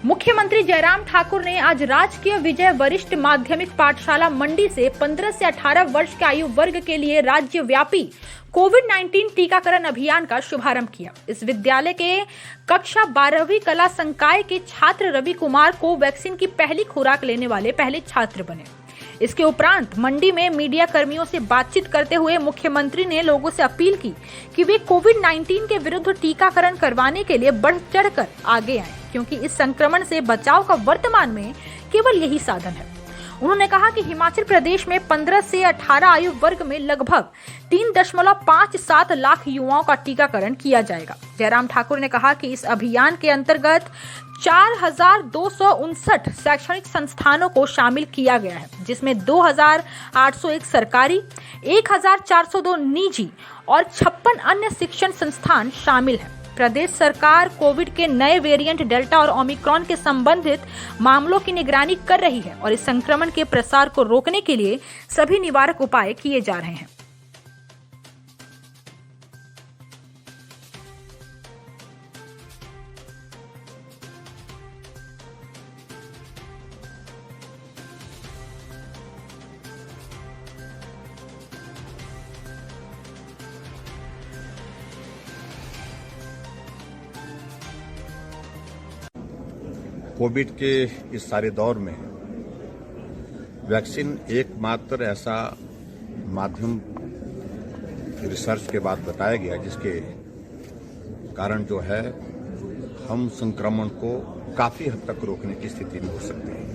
मुख्यमंत्री जयराम ठाकुर ने आज राजकीय विजय वरिष्ठ माध्यमिक पाठशाला मंडी से 15 से 18 वर्ष के आयु वर्ग के लिए राज्यव्यापी कोविड-19 टीकाकरण अभियान का शुभारंभ किया। इस विद्यालय के कक्षा 12वीं कला संकाय के छात्र रवि कुमार को वैक्सीन की पहली खुराक लेने वाले पहले छात्र बने। इसके उपरांत मंडी में मीडिया कर्मियों से बातचीत करते हुए मुख्यमंत्री ने लोगों से अपील की कि वे कोविड-19 के विरुद्ध टीकाकरण करवाने के लिए बढ़ चढ़कर आगे आएं, क्योंकि इस संक्रमण से बचाव का वर्तमान में केवल यही साधन है। उन्होंने कहा कि हिमाचल प्रदेश में 15 से 18 आयु वर्ग में लगभग 3.57 लाख युवाओं का टीकाकरण किया जाएगा। जयराम ठाकुर ने कहा कि इस अभियान के अंतर्गत 4,259 शैक्षणिक संस्थानों को शामिल किया गया है, जिसमें 2,801 सरकारी, 1,402 निजी और 56 अन्य शिक्षण संस्थान शामिल हैं। प्रदेश सरकार कोविड के नए वेरिएंट डेल्टा और ओमिक्रॉन के संबंधित मामलों की निगरानी कर रही है और इस संक्रमण के प्रसार को रोकने के लिए सभी निवारक उपाय किए जा रहे हैं। कोविड के इस सारे दौर में वैक्सीन एकमात्र ऐसा माध्यम रिसर्च के बाद बताया गया जिसके कारण जो है हम संक्रमण को काफी हद तक रोकने की स्थिति में हो सकते हैं।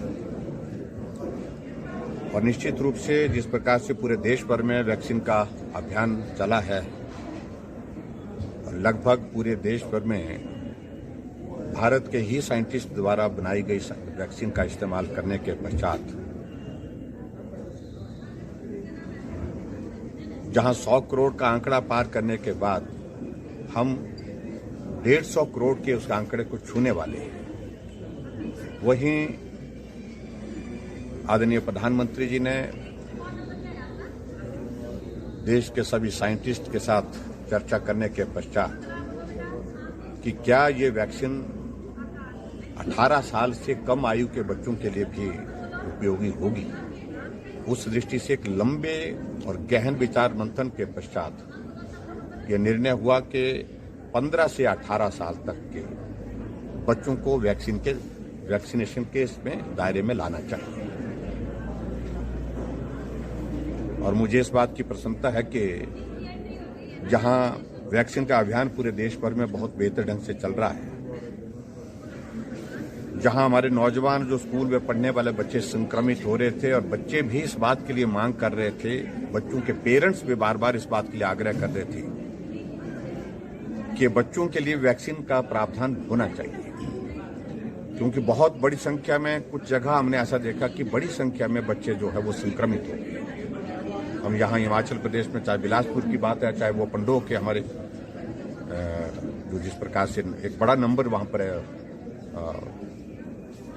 और निश्चित रूप से जिस प्रकार से पूरे देश भर में वैक्सीन का अभियान चला है, लगभग पूरे देश भर में भारत के ही साइंटिस्ट द्वारा बनाई गई वैक्सीन का इस्तेमाल करने के पश्चात जहां 100 करोड़ का आंकड़ा पार करने के बाद हम 150 करोड़ के उस आंकड़े को छूने वाले हैं। वहीं आदरणीय प्रधानमंत्री जी ने देश के सभी साइंटिस्ट के साथ चर्चा करने के पश्चात कि क्या ये वैक्सीन 18 साल से कम आयु के बच्चों के लिए भी उपयोगी होगी, उस दृष्टि से एक लंबे और गहन विचार मंथन के पश्चात यह निर्णय हुआ कि 15 से 18 साल तक के बच्चों को वैक्सीनेशन के इसमें दायरे में लाना चाहिए। और मुझे इस बात की प्रसन्नता है कि जहां वैक्सीन का अभियान पूरे देश भर में बहुत बेहतर ढंग से चल रहा है, जहां हमारे नौजवान जो स्कूल में पढ़ने वाले बच्चे संक्रमित हो रहे थे और बच्चे भी इस बात के लिए मांग कर रहे थे, बच्चों के पेरेंट्स भी बार बार इस बात के लिए आग्रह कर रहे थे कि बच्चों के लिए वैक्सीन का प्रावधान होना चाहिए, क्योंकि बहुत बड़ी संख्या में कुछ जगह हमने ऐसा देखा कि बड़ी संख्या में बच्चे जो है वो संक्रमित हो गए। हम यहाँ हिमाचल प्रदेश में चाहे बिलासपुर की बात है, चाहे वो पंडोह के हमारे जो जिस प्रकार से एक बड़ा नंबर वहां पर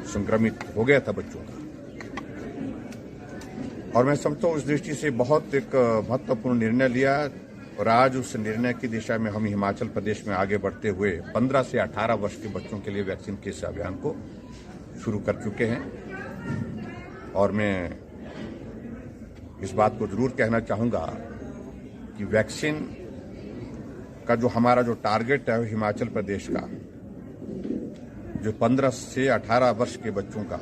संक्रमित हो गया था बच्चों का, और मैं समझता हूँ उस दृष्टि से बहुत एक महत्वपूर्ण निर्णय लिया। और आज उस निर्णय की दिशा में हम हिमाचल प्रदेश में आगे बढ़ते हुए 15 से 18 वर्ष के बच्चों के लिए वैक्सीन के इस अभियान को शुरू कर चुके हैं। और मैं इस बात को जरूर कहना चाहूंगा कि वैक्सीन का जो हमारा जो टारगेट है हिमाचल प्रदेश का, जो 15 से 18 वर्ष के बच्चों का,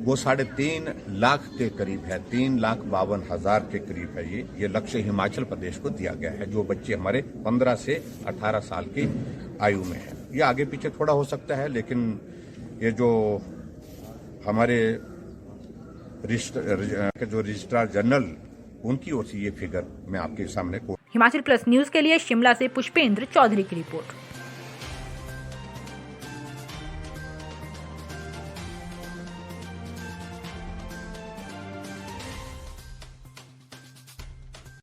वो 3.5 लाख के करीब है, 3,52,000 के करीब है। ये लक्ष्य हिमाचल प्रदेश को दिया गया है, जो बच्चे हमारे 15 से 18 साल की आयु में है। ये आगे पीछे थोड़ा हो सकता है, लेकिन ये जो हमारे जो रजिस्ट्रार जनरल उनकी ओर से ये फिगर मैं आपके सामने हिमाचल प्लस न्यूज के लिए शिमला से पुष्पेंद्र चौधरी की रिपोर्ट।